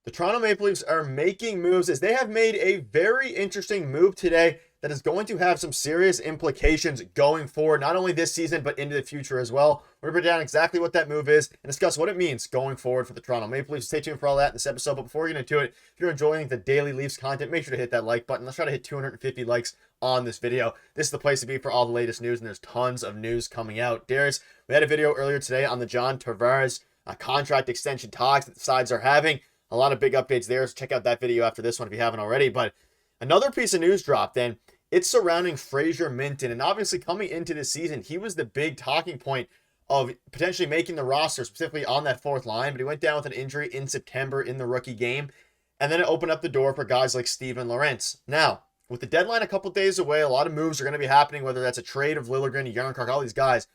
The Toronto Maple Leafs are making moves as they have made a very interesting move today that is going to have some serious implications going forward, not only this season, but into the future as well. We're going to break down exactly what that move is and discuss what it means going forward for the Toronto Maple Leafs. Stay tuned for all that in this episode. But before we get into it, if you're enjoying the daily Leafs content, make sure to hit that like button. Let's try to hit 250 likes on this video. This is the place to be for all the latest news, and there's tons of news coming out. Darius, we had a video earlier today on the John Tavares contract extension talks that the sides are having. A lot of big updates there, so check out that video after this one if you haven't already. But another piece of news dropped, and it's surrounding Fraser Minten. And obviously coming into this season, he was the big talking point of potentially making the roster, specifically on that fourth line. But he went down with an injury in September in the rookie game. And then it opened up the door for guys like Steven Lorentz. Now, with the deadline a couple days away, a lot of moves are going to be happening, whether that's a trade of Liljegren, Järnkrok, all these guys.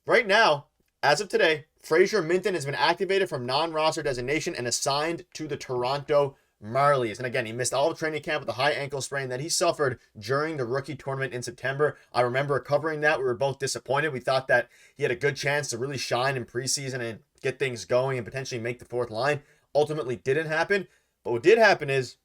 Right now, as of today, Fraser Minten has been activated from non-roster designation and assigned to the Toronto Marlies. And again, he missed all of training camp with a high ankle sprain that he suffered during the rookie tournament in September. I remember covering that. We were both disappointed. We thought that he had a good chance to really shine in preseason and get things going and potentially make the fourth line. Ultimately didn't happen. But what did happen is,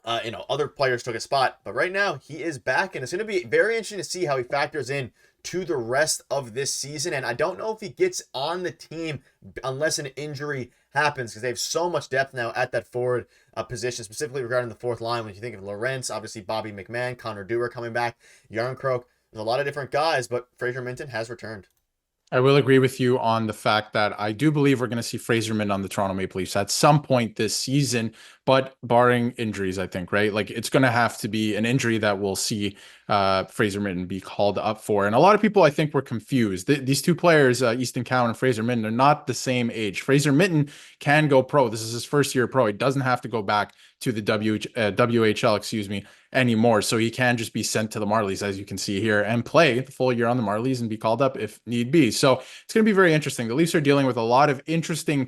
other players took a spot. But right now, he is back, and it's going to be very interesting to see how he factors in to the rest of this season. And I don't know if he gets on the team unless an injury happens, because they have so much depth now at that forward position, specifically regarding the fourth line. When you think of Lorentz, obviously Bobby McMahon, Connor Dewar coming back, Järnkrok, there's a lot of different guys, but Fraser Minten has returned. I will agree with you on the fact that I do believe we're going to see Fraser Minten on the Toronto Maple Leafs at some point this season, but barring injuries, I think, right? Like, it's going to have to be an injury that we'll see Fraser Minten be called up for. And a lot of people, I think, were confused. These two players, Easton Cowan and Fraser Minten, are not the same age. Fraser Minten can go pro. This is his first year pro. He doesn't have to go back to the WHL, anymore. So he can just be sent to the Marlies, as you can see here, and play the full year on the Marlies and be called up if need be. So it's going to be very interesting. The Leafs are dealing with a lot of interesting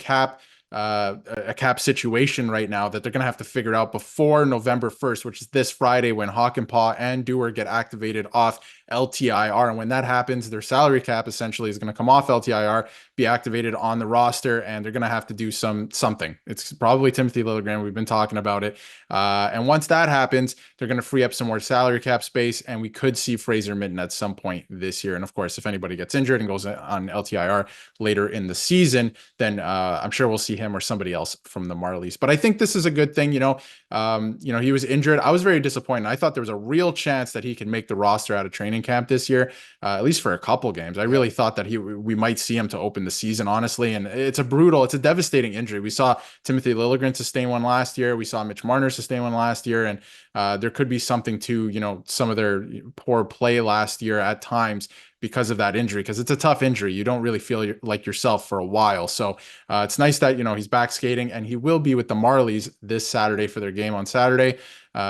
a cap situation right now that they're going to have to figure out before November 1st, which is this Friday, when Hakanpää and Dewar get activated off LTIR. And when that happens, their salary cap essentially is going to come off LTIR, be activated on the roster, and they're going to have to do something. It's probably Timothy Liljegren. We've been talking about it. And once that happens, they're going to free up some more salary cap space, and we could see Fraser Minten at some point this year. And of course, if anybody gets injured and goes on LTIR later in the season, then I'm sure we'll see him or somebody else from the Marlies. But I think this is a good thing. He was injured. I was very disappointed. I thought there was a real chance that he could make the roster out of training camp this year, at least for a couple games. I really thought that we might see him to open the season, honestly. And it's a devastating injury. We saw Timothy Liljegren sustain one last year. We saw Mitch Marner sustain one last year. And there could be something to, some of their poor play last year at times because of that injury, because it's a tough injury. You don't really feel like yourself for a while. So it's nice that, he's back skating, and he will be with the Marlies this Saturday for their game on Saturday.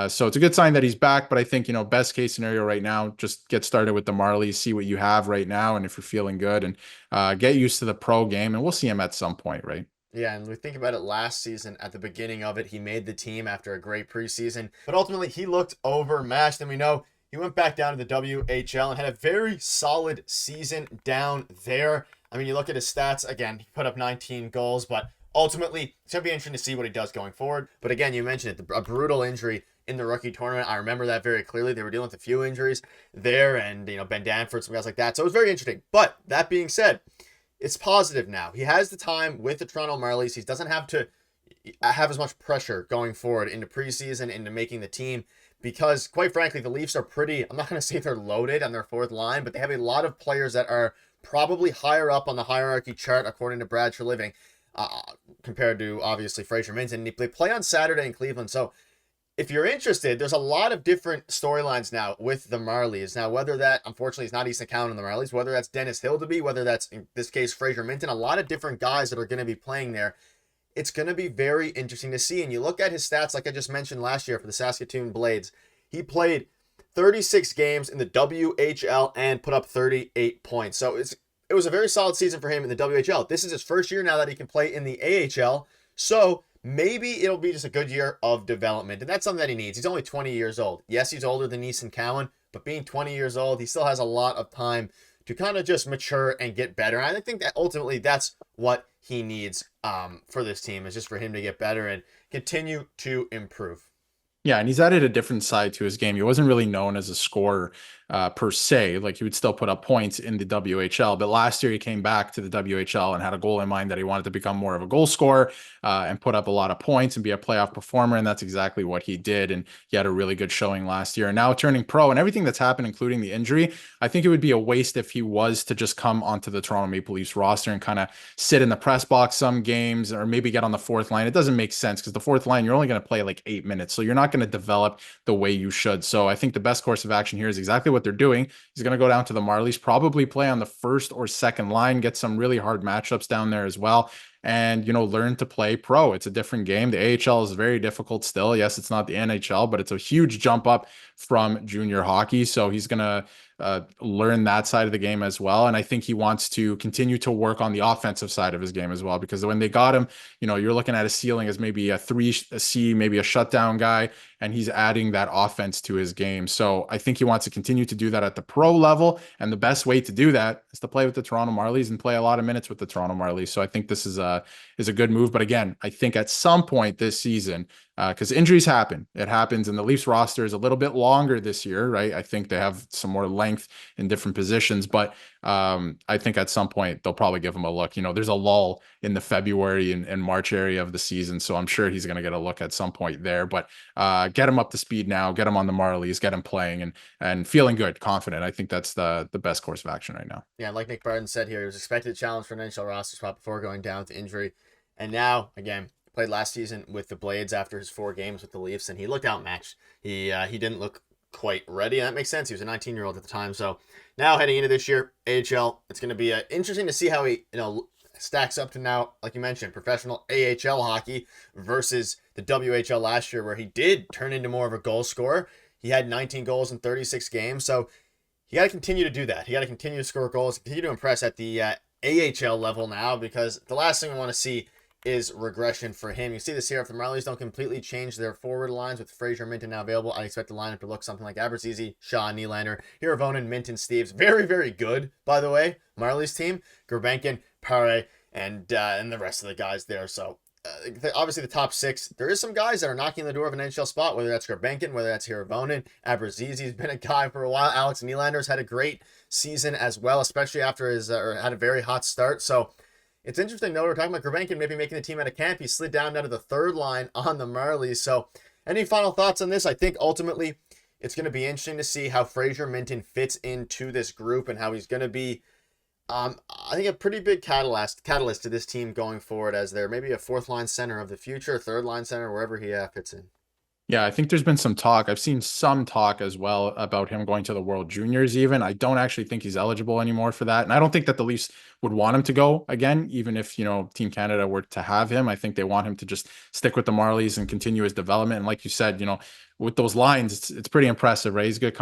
So it's a good sign that he's back, but I think, best case scenario right now, just get started with the Marlies, see what you have right now, and if you're feeling good, and get used to the pro game, and we'll see him at some point, right? Yeah, and we think about it last season, at the beginning of it, he made the team after a great preseason, but ultimately he looked overmatched, and we know he went back down to the WHL and had a very solid season down there. I mean, you look at his stats, again, he put up 19 goals, but ultimately, it's going to be interesting to see what he does going forward. But again, you mentioned it, a brutal injury in the rookie tournament. I remember that very clearly. They were dealing with a few injuries there, and, Ben Danford, some guys like that. So it was very interesting. But that being said, it's positive now. He has the time with the Toronto Marlies. He doesn't have to have as much pressure going forward into preseason, into making the team, because quite frankly, the Leafs are pretty, I'm not going to say they're loaded on their fourth line, but they have a lot of players that are probably higher up on the hierarchy chart, according to Brad Treliving, compared to, obviously, Fraser Minten. They play on Saturday in Cleveland. So if you're interested, there's a lot of different storylines now with the Marlies. Now, whether that, unfortunately, is not Easton Cowan in the Marlies, whether that's Dennis Hildeby, whether that's, in this case, Fraser Minten, a lot of different guys that are going to be playing there. It's going to be very interesting to see. And you look at his stats, like I just mentioned last year for the Saskatoon Blades, he played 36 games in the WHL and put up 38 points. So it was a very solid season for him in the WHL. This is his first year now that he can play in the AHL. So maybe it'll be just a good year of development. And that's something that he needs. He's only 20 years old. Yes, he's older than Easton Cowan, but being 20 years old, he still has a lot of time to kind of just mature and get better. And I think that ultimately that's what he needs for this team, is just for him to get better and continue to improve. Yeah, and he's added a different side to his game. He wasn't really known as a scorer per se. Like he would still put up points in the WHL, but last year he came back to the WHL and had a goal in mind that he wanted to become more of a goal scorer and put up a lot of points and be a playoff performer. And that's exactly what he did. And he had a really good showing last year. And now turning pro and everything that's happened, including the injury, I think it would be a waste if he was to just come onto the Toronto Maple Leafs roster and kind of sit in the press box some games or maybe get on the fourth line. It doesn't make sense because the fourth line, you're only going to play like 8 minutes. So you're not going to develop the way you should. So I think the best course of action here is exactly what they're doing. He's going to go down to the Marlies, probably play on the first or second line, get some really hard matchups down there as well. And, learn to play pro. It's a different game. The AHL is very difficult still. Yes, it's not the NHL, but it's a huge jump up from junior hockey. So he's going to learn that side of the game as well. And I think he wants to continue to work on the offensive side of his game as well, because when they got him, you're looking at a ceiling as maybe a 3C, maybe a shutdown guy, and he's adding that offense to his game. So I think he wants to continue to do that at the pro level. And the best way to do that is to play with the Toronto Marlies and play a lot of minutes with the Toronto Marlies. So I think this is a good move. But again, I think at some point this season, because injuries happen. It happens, and the Leafs roster is a little bit longer this year, right? I think they have some more length in different positions, but I think at some point they'll probably give him a look. There's a lull in the February and March area of the season, so I'm sure he's going to get a look at some point there. But get him up to speed now, get him on the Marlies, get him playing and feeling good, confident. I think that's the best course of action right now. Yeah, like Nick Barton said here, he was expected to challenge for an NHL roster spot before going down to injury, and now again. Played last season with the Blades after his 4 games with the Leafs, and he looked outmatched. He didn't look quite ready, and that makes sense. He was a 19-year-old at the time. So now heading into this year, AHL, it's going to be interesting to see how he stacks up to now, like you mentioned, professional AHL hockey versus the WHL last year, where he did turn into more of a goal scorer. He had 19 goals in 36 games, so you got to continue to do that. You got to continue to score goals, continue to impress at the AHL level now, because the last thing we want to see is regression for him. You see this here, if the Marlies don't completely change their forward lines with Fraser Minten now available, I expect the lineup to look something like Abruzzese, Shaw, Nylander, Hiravonen, Minten, Steves. Very, very good, by the way, Marlies team. Gurbenkin, Pare, and the rest of the guys there. So obviously the top 6, there is some guys that are knocking on the door of an NHL spot, whether that's Gurbenkin, whether that's Hiravonen. Abruzzese been a guy for a while. Alex Nylander's had a great season as well, especially after his had a very hot start. So it's interesting, though, we're talking about Gurbenkin maybe making the team out of camp. He slid down to the 3rd line on the Marlies. So any final thoughts on this? I think ultimately it's going to be interesting to see how Fraser Minten fits into this group and how he's going to be, I think, a pretty big catalyst to this team going forward, as they're maybe a 4th line center of the future, 3rd line center, wherever he fits in. Yeah, I think there's been some talk. I've seen some talk as well about him going to the World Juniors even. I don't actually think he's eligible anymore for that. And I don't think that the Leafs would want him to go again, even if, Team Canada were to have him. I think they want him to just stick with the Marlies and continue his development. And like you said, with those lines, it's pretty impressive, right? He's good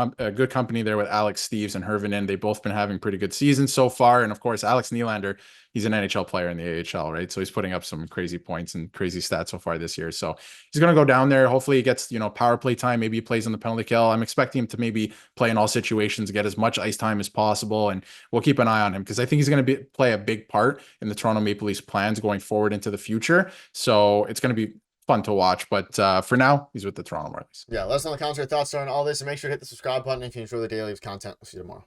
company there with Alex Steves and Hirvonen. They've both been having pretty good seasons so far. And of course, Alex Nylander, he's an NHL player in the AHL, right? So he's putting up some crazy points and crazy stats so far this year. So he's going to go down there. Hopefully he gets, power play time. Maybe he plays on the penalty kill. I'm expecting him to maybe play in all situations, get as much ice time as possible. And we'll keep an eye on him because I think he's going to play a big part in the Toronto Maple Leafs plans going forward into the future. So it's going to be fun to watch, but for now, he's with the Toronto Marlies. Yeah, let us know in the comments your thoughts are on all this, and make sure to hit the subscribe button if you enjoy the daily content. We'll see you tomorrow.